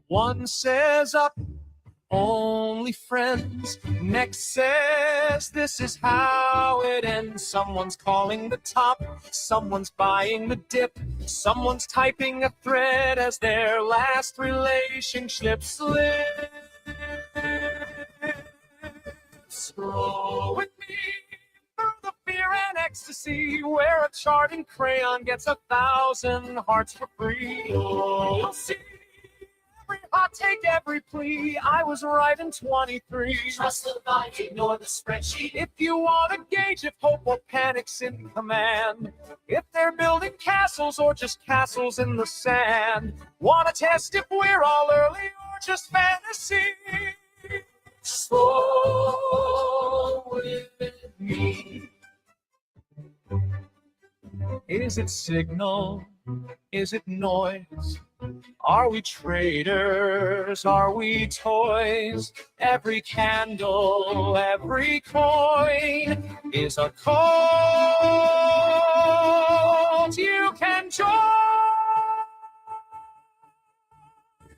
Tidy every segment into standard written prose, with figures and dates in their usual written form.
One says up, only friends. Next says this is how it ends. Someone's calling the top, someone's buying the dip, someone's typing a thread as their last relationship slips. Scroll with me through the fear and ecstasy, where a charting crayon gets 1,000 hearts for free. You'll see every hot take, every plea. I was right in 23. Trust the mind, ignore the spreadsheet. If you want to gauge if hope or panic's in command, if they're building castles or just castles in the sand, want to test if we're all early or just fantasy. Slow with me. Is it signal? Is it noise? Are we traitors? Are we toys? Every candle, every coin is a cult you can join.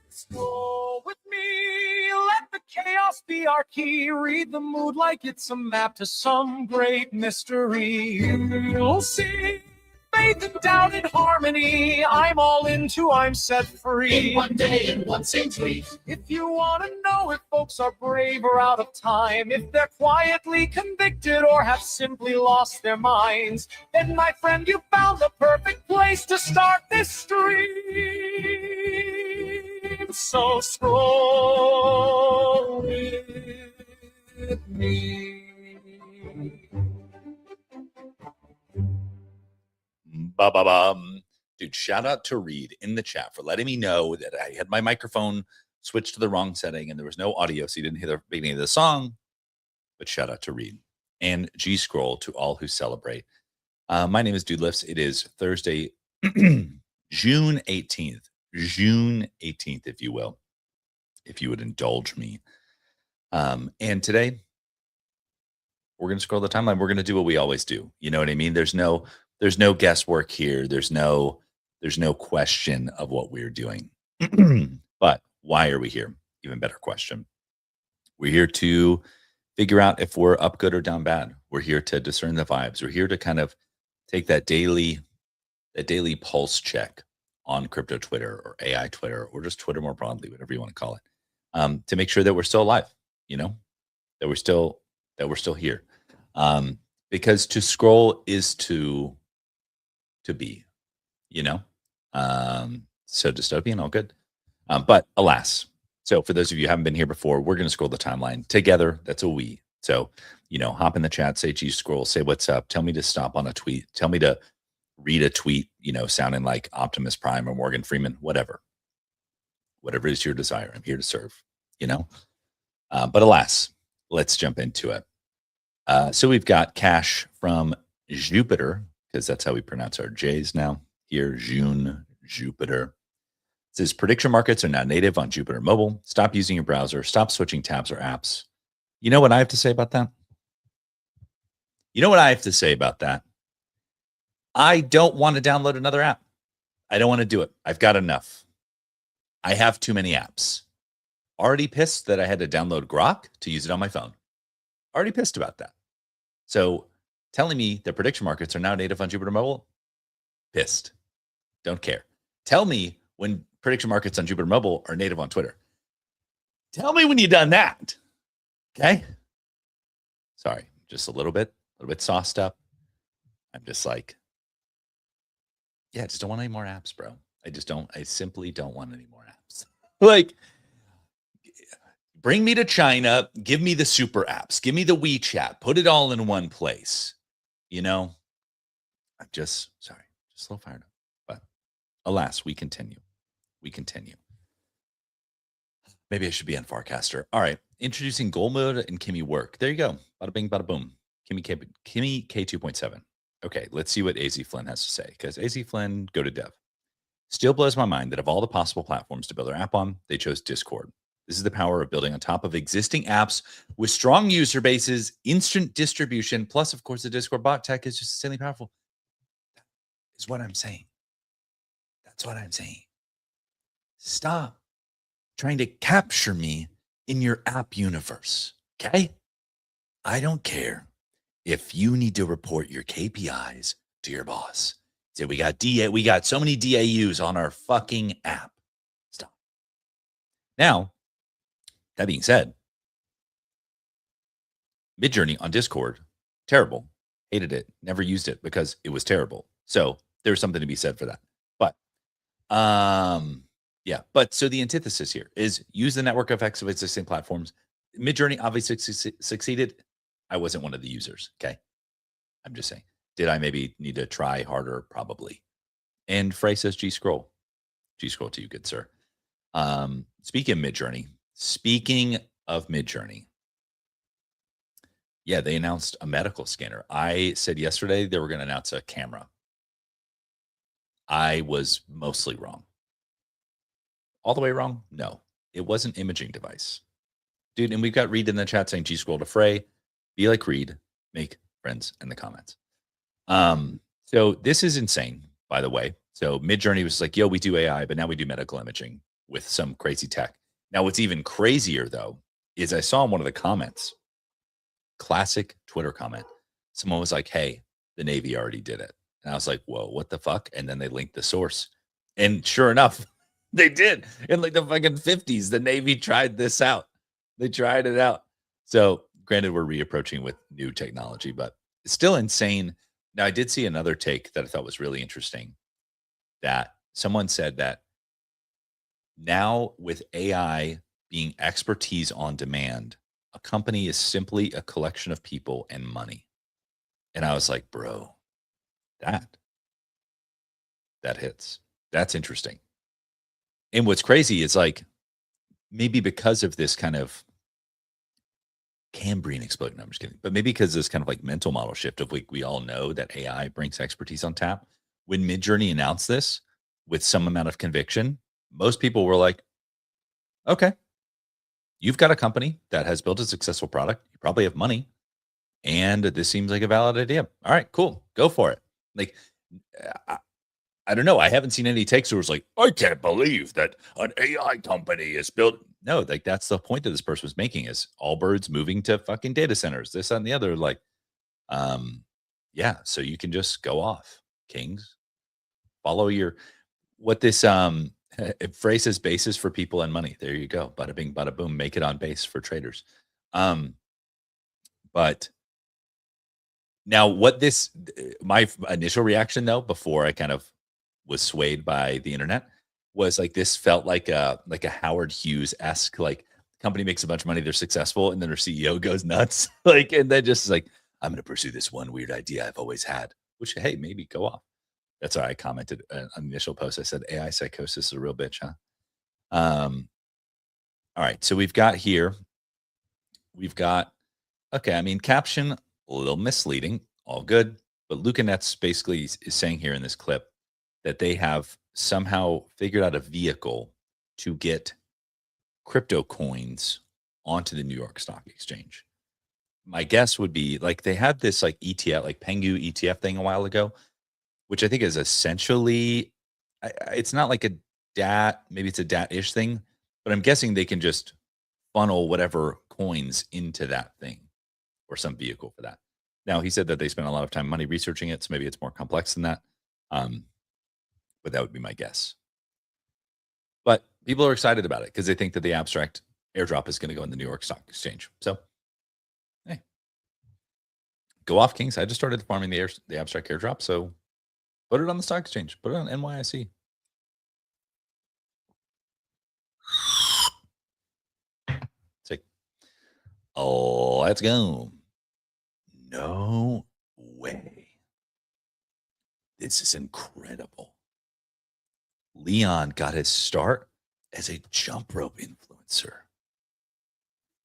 Scroll with me, let the chaos be our key. Read the mood like it's a map to some great mystery. You'll see faith and doubt in harmony. I'm all into, I'm set free. In one day, in one same tweet. If you want to know if folks are brave or out of time, if they're quietly convicted or have simply lost their minds, then my friend, you found the perfect place to start this stream. So scroll with me. Ba-ba-bum. Dude, shout out to Reed in the chat for letting me know that I had my microphone switched to the wrong setting and there was no audio, so you didn't hear the beginning of the song. But shout out to Reed and G Scroll to all who celebrate. My name is Dude Lifts. It is Thursday, June 18th. June 18th, if you will, if you would indulge me. And today, we're going to scroll the timeline. We're going to do what we always do. You know what I mean? There's no guesswork here. There's no question of what we're doing. But why are we here? Even better question. We're here to figure out if we're up good or down bad. We're here to discern the vibes. We're here to kind of take that daily pulse check on crypto Twitter or AI Twitter or just Twitter more broadly, whatever you want to call it, to make sure that we're still alive, you know, that we're still here. Because to scroll is to be, you know, so dystopian, all good. But alas, so for those of you who haven't been here before, we're going to scroll the timeline together. That's a we. So, you know, hop in the chat, say G Scroll, say what's up, tell me to stop on a tweet, tell me to read a tweet, you know, sounding like Optimus Prime or Morgan Freeman, whatever is your desire. I'm here to serve, you know. But alas, let's jump into it. So we've got Cash from Jupiter, because that's how we pronounce our J's now. Here, Jupiter. It says prediction markets are now native on Jupiter Mobile. Stop using your browser. Stop switching tabs or apps. You know what I have to say about that? I don't want to download another app. I don't want to do it. I've got enough. I have too many apps. Already pissed that I had to download Grok to use it on my phone. Already pissed about that. So telling me that prediction markets are now native on Jupiter Mobile, pissed. Don't care. Tell me when prediction markets on Jupiter Mobile are native on Twitter. Tell me when you've done that. Okay? Sorry, just a little bit sauced up. I'm just like, yeah, I just don't want any more apps, bro. I simply don't want any more apps. Like, bring me to China, give me the super apps, give me the WeChat, put it all in one place. You know, I'm just a little fired up. But alas, we continue. Maybe I should be on Farcaster. All right, introducing goal mode and Kimmy work. There you go. Bada bing, bada boom. Kimmy K 2.7. Okay, let's see what AZ Flynn has to say, because AZ Flynn, go to dev. Still blows my mind that of all the possible platforms to build their app on, they chose Discord. This is the power of building on top of existing apps with strong user bases, instant distribution, plus, of course, the Discord bot tech is just insanely powerful. That is what I'm saying. That's what I'm saying. Stop trying to capture me in your app universe. Okay? I don't care if you need to report your KPIs to your boss. Say we got so many DAUs on our fucking app. Stop. Now, that being said, Midjourney on Discord, terrible. Hated it. Never used it because it was terrible. So there's something to be said for that. But yeah. But so the antithesis here is use the network effects of existing platforms. Midjourney obviously succeeded. I wasn't one of the users. Okay. I'm just saying. Did I maybe need to try harder? Probably. And Frey says G scroll. G scroll to you, good sir. Speaking of Midjourney, yeah, they announced a medical scanner. I said yesterday they were going to announce a camera. I was mostly wrong. All the way wrong? No, it was an imaging device. Dude, and we've got Reed in the chat saying G scroll to Frey. Be like Reed, make friends in the comments. So this is insane, by the way. So Midjourney was like, yo, we do AI, but now we do medical imaging with some crazy tech. Now, what's even crazier, though, is I saw in one of the comments, classic Twitter comment, someone was like, hey, the Navy already did it. And I was like, whoa, what the fuck? And then they linked the source. And sure enough, they did. In like the fucking 50s, the Navy tried this out. They tried it out. So granted, we're reapproaching with new technology, but it's still insane. Now, I did see another take that I thought was really interesting, that someone said that now with AI being expertise on demand, a company is simply a collection of people and money. And I was like, bro, that hits. That's interesting. And what's crazy is like, maybe because of this kind of Cambrian explosion, I'm just kidding, but maybe because this kind of like mental model shift of we all know that AI brings expertise on tap. When Midjourney announced this with some amount of conviction, most people were like, okay, you've got a company that has built a successful product. You probably have money. And this seems like a valid idea. All right, cool. Go for it. Like, I don't know. I haven't seen any takes where it's like, I can't believe that an AI company is built. No, like that's the point that this person was making is all birds moving to fucking data centers, this that, and the other. Like, yeah, so you can just go off, kings. Follow your what this phrase says basis for people and money. There you go. Bada bing, bada boom, make it on base for traders. But now what this my initial reaction though, before I kind of was swayed by the internet, was like this felt like a Howard Hughes-esque, like company makes a bunch of money, they're successful, and then their CEO goes nuts. Like, and then just like, I'm gonna pursue this one weird idea I've always had, which hey, maybe go off. That's why I commented on the initial post. I said AI psychosis is a real bitch, huh? All right, so we've got okay, I mean, caption a little misleading, all good, but Luca Nets basically is saying here in this clip that they have somehow figured out a vehicle to get crypto coins onto the New York Stock Exchange. My guess would be like they had this like ETF, like Pengu ETF thing a while ago, which I think is essentially, it's not like a DAT, maybe it's a DAT-ish thing, but I'm guessing they can just funnel whatever coins into that thing or some vehicle for that. Now, he said that they spent a lot of time, money researching it, so maybe it's more complex than that. But that would be my guess. But people are excited about it because they think that the abstract airdrop is going to go in the New York Stock Exchange. So, hey, go off, Kings. I just started farming the abstract airdrop, so put it on the stock exchange. Put it on NYSE. It's oh, let's go. No way. This is incredible. Leon got his start as a jump rope influencer.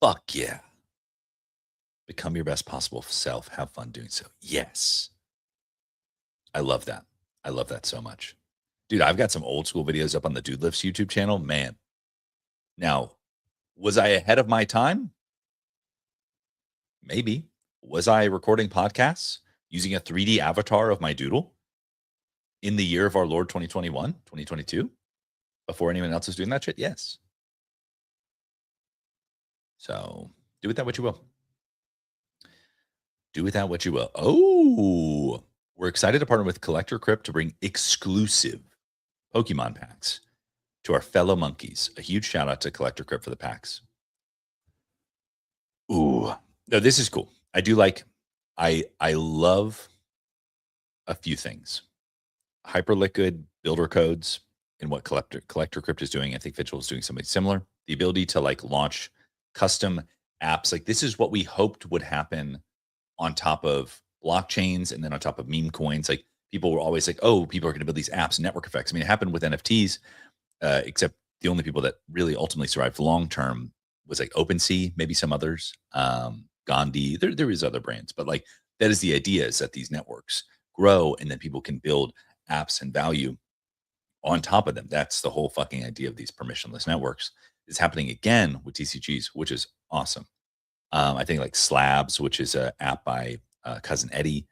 Fuck yeah. Become your best possible self. Have fun doing so. Yes. I love that. I love that so much. Dude, I've got some old school videos up on the Dude Lifts YouTube channel. Man. Now, was I ahead of my time? Maybe. Was I recording podcasts using a 3D avatar of my doodle? in the year of our Lord 2021, 2022, before anyone else is doing that shit? Yes. So do with that what you will. Do with that what you will. Oh, we're excited to partner with Collector Crypt to bring exclusive Pokemon packs to our fellow monkeys. A huge shout out to Collector Crypt for the packs. Ooh, no, this is cool. I do like. I love a few things. Hyperliquid builder codes and what Collector Crypt is doing. I think Vigil is doing something similar. The ability to like launch custom apps. Like this is what we hoped would happen on top of blockchains and then on top of meme coins. Like people were always like, oh, people are going to build these apps and network effects. I mean, it happened with NFTs, except the only people that really ultimately survived long term was like OpenSea, maybe some others, Gandhi. There is other brands, but like that is the idea, is that these networks grow and then people can build apps and value on top of them. That's the whole fucking idea of these permissionless networks. It's happening again with TCGs, which is awesome. I think like Slabs, which is an app by Cousin Eddie,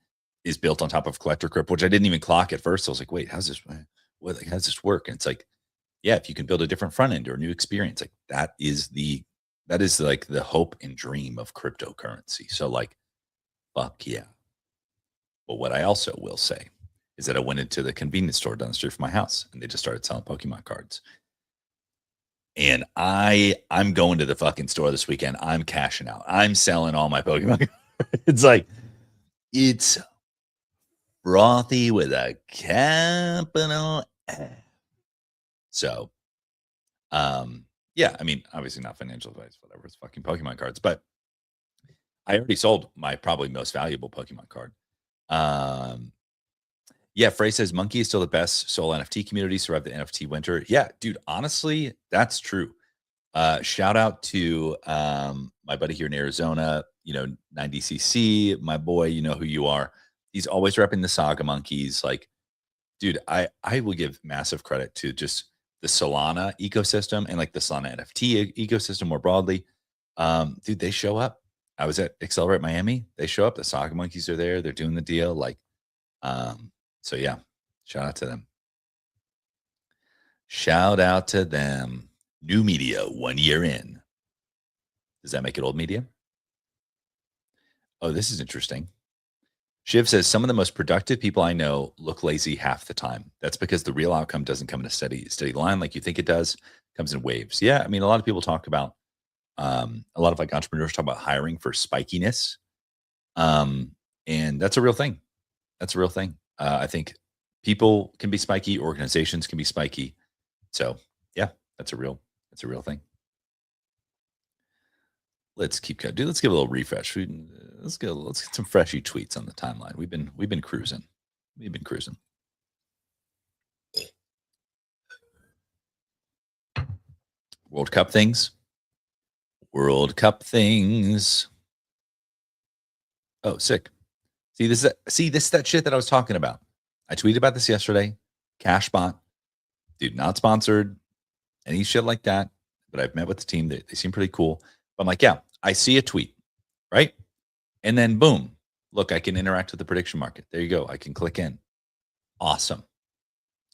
is built on top of Collector Crypt, which I didn't even clock at first. I was like, wait, how's this? How does this work? And it's like, yeah, if you can build a different front end or a new experience, like that is like the hope and dream of cryptocurrency. So like, fuck yeah. But what I also will say is that I went into the convenience store down the street from my house and they just started selling Pokemon cards. And I'm going to the fucking store this weekend. I'm cashing out. I'm selling all my Pokemon. It's like, it's frothy with a capital F. So, yeah, I mean, obviously not financial advice, whatever. It's fucking Pokemon cards. But I already sold my probably most valuable Pokemon card. Yeah, Frey says Monkey is still the best sole NFT community, survived the NFT winter. Yeah, dude, honestly, that's true. Shout out to my buddy here in Arizona, 90cc, my boy, you know who you are. He's always repping the Saga Monkeys. Like, dude, I will give massive credit to just the Solana ecosystem and like the Solana NFT ecosystem more broadly. Dude, they show up. I was at Accelerate Miami. They show up. The Saga Monkeys are there. They're doing the deal. Like, so yeah, shout out to them. Shout out to them. New media 1 year in. Does that make it old media? Oh, this is interesting. Shiv says some of the most productive people I know look lazy half the time. That's because the real outcome doesn't come in a steady line like you think it does. It comes in waves. Yeah, I mean, a lot of people talk about a lot of like entrepreneurs talk about hiring for spikiness, and that's a real thing. That's a real thing. I think people can be spiky, organizations can be spiky. So yeah, that's a real thing. Let's keep going. Dude, let's give a little refresh. Let's get some freshy tweets on the timeline. We've been cruising. We've been cruising. World Cup things. World Cup things. Oh, sick. This is that shit that I was talking about. I tweeted about this yesterday. Cashbot. Dude, not sponsored. Any shit like that. But I've met with the team. They seem pretty cool. But I'm like, yeah, I see a tweet, right? And then boom, look, I can interact with the prediction market. There you go. I can click in. Awesome.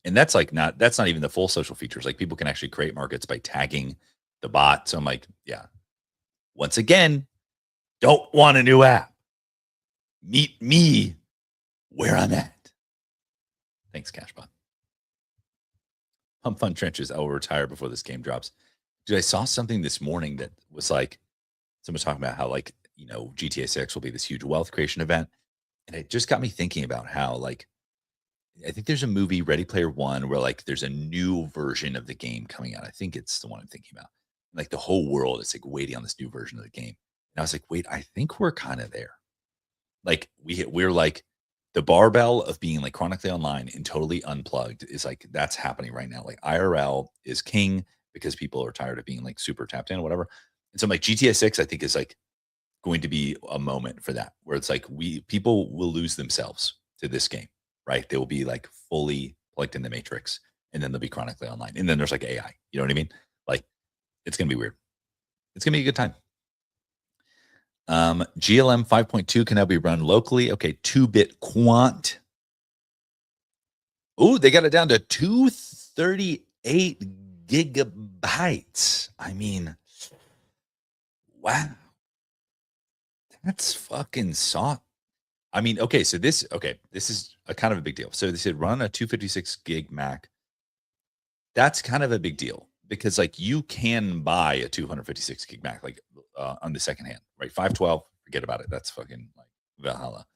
And that's not even the full social features. Like people can actually create markets by tagging the bot. So I'm like, yeah. Once again, don't want a new app. Meet me where I'm at. Thanks, Cashbot. Pump Fun Trenches. I will retire before this game drops. Dude, I saw something this morning that was like someone talking about how like, GTA 6 will be this huge wealth creation event. And it just got me thinking about how like, I think there's a movie, Ready Player One, where like there's a new version of the game coming out. I think it's the one I'm thinking about. Like the whole world is like waiting on this new version of the game. And I was like, wait, I think we're kind of there. Like we're like the barbell of being like chronically online and totally unplugged is like that's happening right now. Like IRL is king because people are tired of being like super tapped in or whatever. And so I'm like GTA 6, I think is like going to be a moment for that where it's like people will lose themselves to this game, right? They will be like fully plugged in the matrix and then they'll be chronically online. And then there's like AI, you know what I mean? Like it's going to be weird. It's going to be a good time. GLM 5.2 can now be run locally. Okay. 2-bit quant. Ooh, they got it down to 238 gigabytes. I mean, wow. That's fucking soft. I mean, okay, so this is a kind of a big deal. So they said run a 256 gig Mac. That's kind of a big deal because like you can buy a 256 gig Mac like on the second hand, right? 512, forget about it. That's fucking like Valhalla.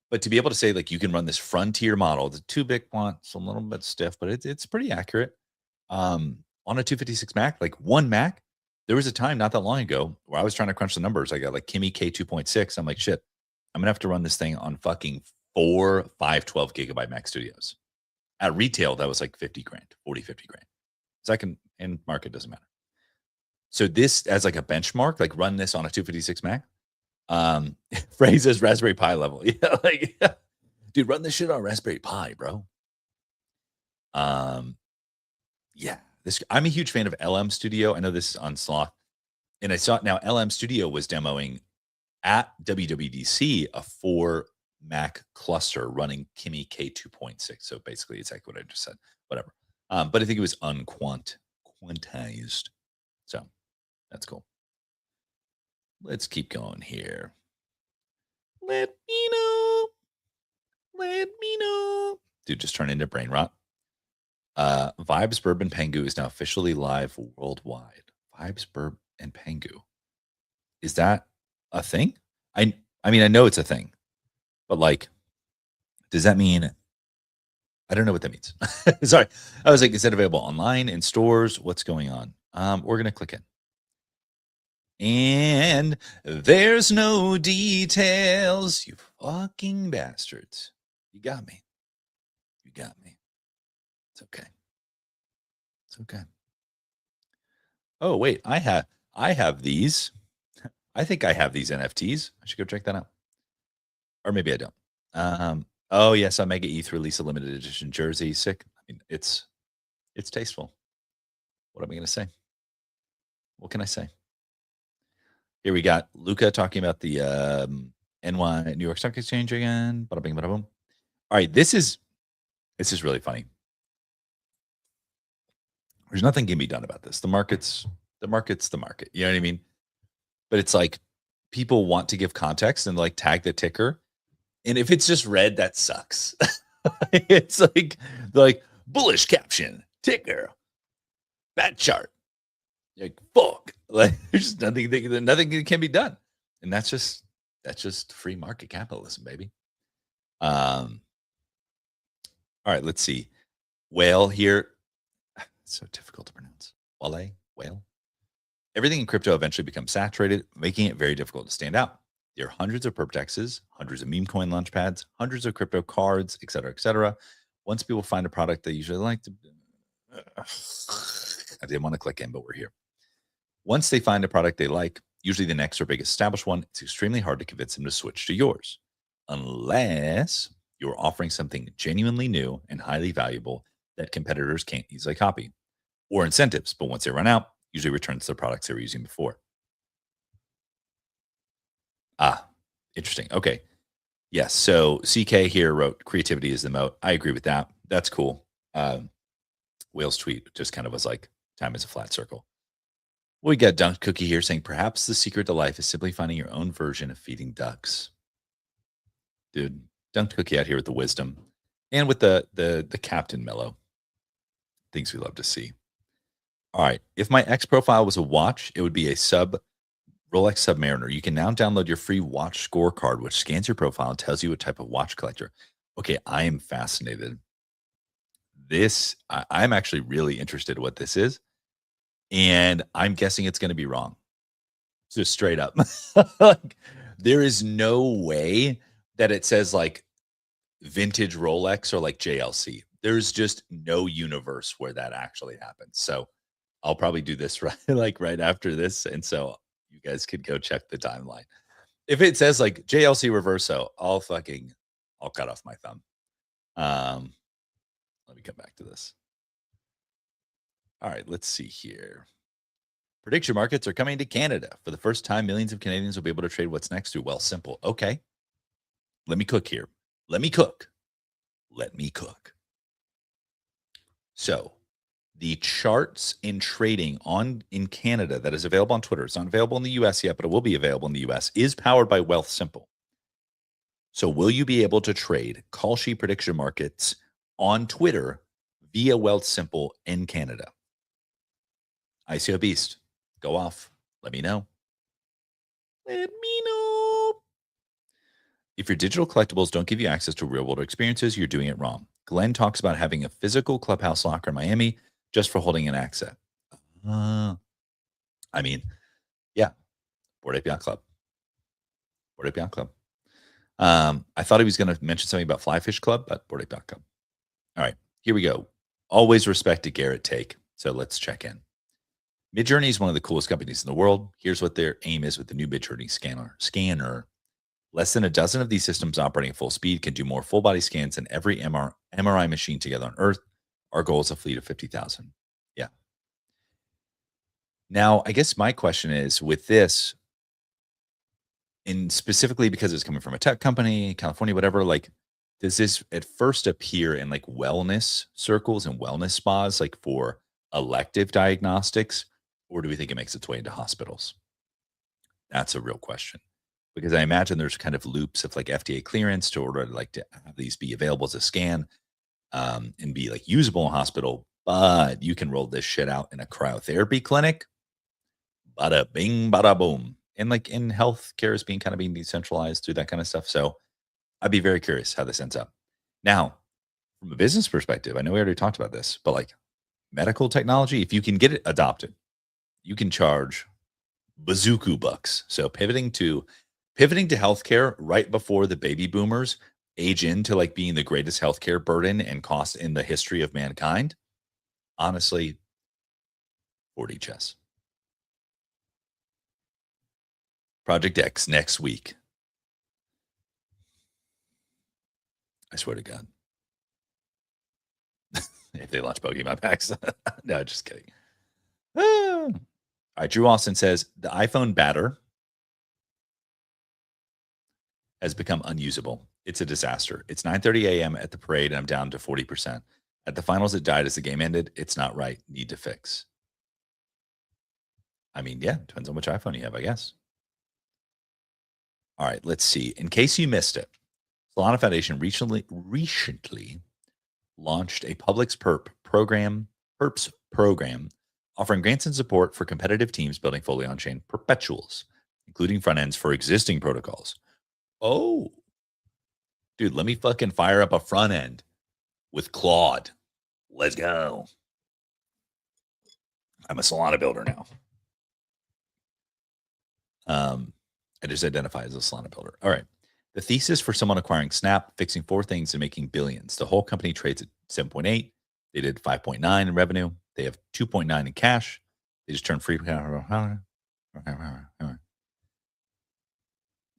But to be able to say like you can run this frontier model, the 2 bit font, it's a little bit stiff, but it's pretty accurate. On a 256 Mac, like one Mac, there was a time not that long ago where I was trying to crunch the numbers. I got like Kimi K2.6. I'm like, shit, I'm gonna have to run this thing on fucking 512 gigabyte Mac Studios. At retail, that was like 50 grand, 40, 50 grand. Second and market doesn't matter. So this as like a benchmark, like run this on a 256 Mac. Phrases Raspberry Pi level. Yeah, like dude, run this shit on Raspberry Pi, bro. Yeah, this I'm a huge fan of LM Studio. I know this is on Sloth, and I saw now LM Studio was demoing at WWDC a 4 Mac cluster running Kimi K2.6. So basically, it's like what I just said. Whatever. But I think it was quantized. So that's cool. Let's keep going here. Let me know. Let me know. Dude, just turn into brain rot. Vibes Bourbon Pengu is now officially live worldwide. Vibes Bourbon and Pengu. Is that a thing? I mean, I know it's a thing, but like, does that mean I don't know what that means. Sorry. I was like, is it available online in stores? What's going on? We're gonna click in. And there's no details. You fucking bastards. You got me. You got me. It's okay. It's okay. Oh, wait, I have these. I think I have these NFTs. I should go check that out. Or maybe I don't. Oh yes, Omega ETH release a limited edition jersey. Sick. I mean, it's tasteful. What am I gonna say? What can I say? Here we got Luca talking about the NY New York Stock Exchange again. Bada bing, bada boom. All right, this is really funny. There's nothing can be done about this. The market's the market. You know what I mean? But it's like people want to give context and like tag the ticker. And if it's just red, that sucks. It's like bullish caption, ticker, bad chart. Like fuck. Like there's nothing that can be done. And that's just free market capitalism, baby. All right, let's see. Whale here. It's so difficult to pronounce. Whale. Everything in crypto eventually becomes saturated, making it very difficult to stand out. There are hundreds of perpdexes, hundreds of meme coin launchpads, hundreds of crypto cards, et cetera, et cetera. Once people find a product they usually like to, I didn't want to click in, but we're here. Once they find a product they like, usually the next or biggest established one, it's extremely hard to convince them to switch to yours, unless you're offering something genuinely new and highly valuable that competitors can't easily copy, or incentives. But once they run out, usually returns to the products they were using before. Ah, interesting. Okay. Yes. So CK here wrote creativity is the moat. I agree with that. That's cool. Whale's tweet just kind of was like, time is a flat circle. We got Dunked Cookie here saying perhaps the secret to life is simply finding your own version of feeding ducks. Dude, Dunked Cookie out here with the wisdom and with the Captain Mellow. Things we love to see. All right. If my X profile was a watch, it would be a Rolex Submariner. You can now download your free watch scorecard, which scans your profile and tells you what type of watch collector. Okay, I am fascinated. I'm actually really interested in what this is. And I'm guessing it's going to be wrong. Just straight up. Like, there is no way that it says like vintage Rolex or like JLC. There's just no universe where that actually happens. So I'll probably do this right after this. And so you guys could go check the timeline. If it says like JLC Reverso, I'll cut off my thumb. Let me come back to this. All right, let's see here. Prediction markets are coming to Canada. For the first time, millions of Canadians will be able to trade what's next to Wealthsimple. Okay. Let me cook here. Let me cook. So the charts in trading in Canada that is available on Twitter, it's not available in the US yet, but it will be available in the US, is powered by Wealthsimple. So will you be able to trade call sheet prediction markets on Twitter via Wealthsimple in Canada? ICO Beast, go off. Let me know. Let me know. If your digital collectibles don't give you access to real world experiences, you're doing it wrong. Glenn talks about having a physical clubhouse locker in Miami just for holding an asset. I mean, yeah, Bored Ape Yacht Club. Bored Ape Yacht Club. I thought he was going to mention something about Fly Fish Club, but Bored Ape Yacht Club. All right, here we go. Always respect a Garrett take. So let's check in. Midjourney is one of the coolest companies in the world. Here's what their aim is with the new Midjourney scanner. Less than a dozen of these systems operating at full speed can do more full body scans than every MRI machine together on Earth. Our goal is a fleet of 50,000. Yeah. Now, I guess my question is with this, and specifically because it's coming from a tech company, California, whatever, like, does this at first appear in like wellness circles and wellness spas, like for elective diagnostics, or do we think it makes its way into hospitals? That's a real question. Because I imagine there's kind of loops of like FDA clearance to order like to have these be available as a scan and be like usable in hospital, but you can roll this shit out in a cryotherapy clinic. Bada bing, bada boom. And like in healthcare is being decentralized through that kind of stuff. So I'd be very curious how this ends up. Now, from a business perspective, I know we already talked about this, but like medical technology, if you can get it adopted, you can charge bazooka bucks. So pivoting to healthcare right before the baby boomers age into like being the greatest healthcare burden and cost in the history of mankind. Honestly, 40 chess. Project X next week. I swear to God. If they launch Pokemon packs. No, just kidding. All right, Drew Austin says the iPhone batter has become unusable. It's a disaster. It's 9:30 a.m. at the parade, and I'm down to 40%. At the finals, it died as the game ended. It's not right. Need to fix. I mean, yeah, depends on which iPhone you have, I guess. All right, let's see. In case you missed it, Solana Foundation recently launched a Publix Perps program, offering grants and support for competitive teams building fully on-chain perpetuals, including front ends for existing protocols. Oh, dude, let me fucking fire up a front end with Claude. Let's go. I'm a Solana builder now. I just identify as a Solana builder. All right. The thesis for someone acquiring Snap, fixing 4 things and making billions. The whole company trades at 7.8. They did 5.9 in revenue. They have 2.9 in cash. They just turned free.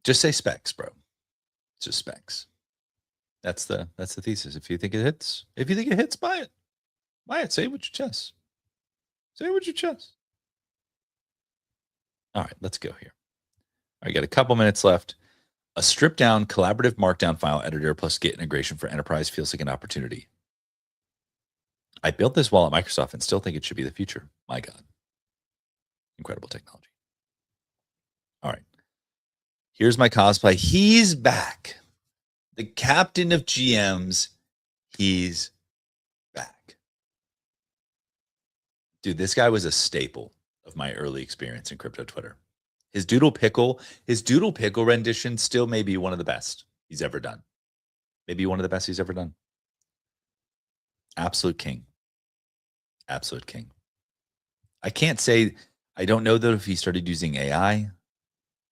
Just say specs, bro. It's just specs. That's the thesis. If you think it hits, buy it. Buy it. Say it with your chest. Say it with your chest. All right, let's go here. I got a couple minutes left. A stripped down collaborative markdown file editor plus Git integration for enterprise feels like an opportunity. I built this while at Microsoft and still think it should be the future. My God. Incredible technology. All right. Here's my cosplay. He's back. The captain of GMs. He's back. Dude, this guy was a staple of my early experience in crypto Twitter. His Doodle Pickle rendition still may be one of the best he's ever done. Maybe one of the best he's ever done. Absolute king. Absolute king. I can't say, I don't know though if he started using AI.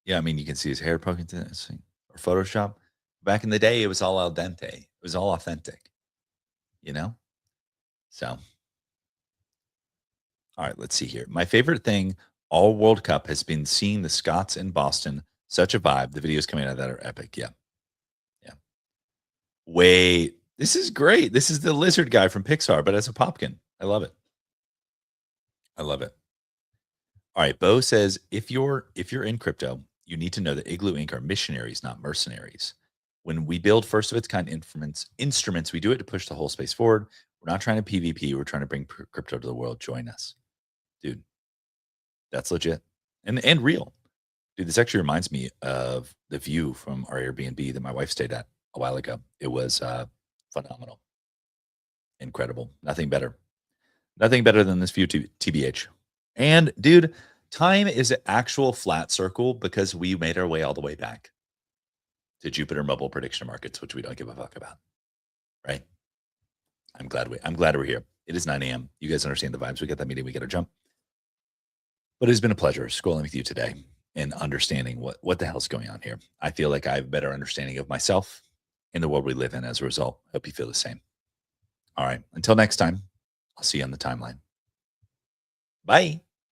Yeah, I mean, you can see his hair poking through this thing, or Photoshop. Back in the day, it was all al dente. It was all authentic, you know? So, all right, let's see here. My favorite thing all World Cup has been seeing the Scots in Boston. Such a vibe. The videos coming out of that are epic. Yeah. Yeah. Wait, this is great. This is the lizard guy from Pixar, but as a popkin. I love it. I love it. All right. Bo says, if you're in crypto, you need to know that Igloo Inc. are missionaries, not mercenaries. When we build first of its kind instruments, we do it to push the whole space forward. We're not trying to PvP. We're trying to bring crypto to the world. Join us. Dude, that's legit and real. Dude, this actually reminds me of the view from our Airbnb that my wife stayed at a while ago. It was phenomenal. Incredible. Nothing better. Nothing better than this view, TBH. And dude, time is an actual flat circle because we made our way all the way back to Jupiter mobile prediction markets, which we don't give a fuck about. Right? I'm glad we're here. It is 9 a.m. You guys understand the vibes. We get that meeting, we get a jump. But it's been a pleasure scrolling with you today and understanding what the hell's going on here. I feel like I have a better understanding of myself in the world we live in as a result. Hope you feel the same. All right. Until next time, I'll see you on the timeline. Bye.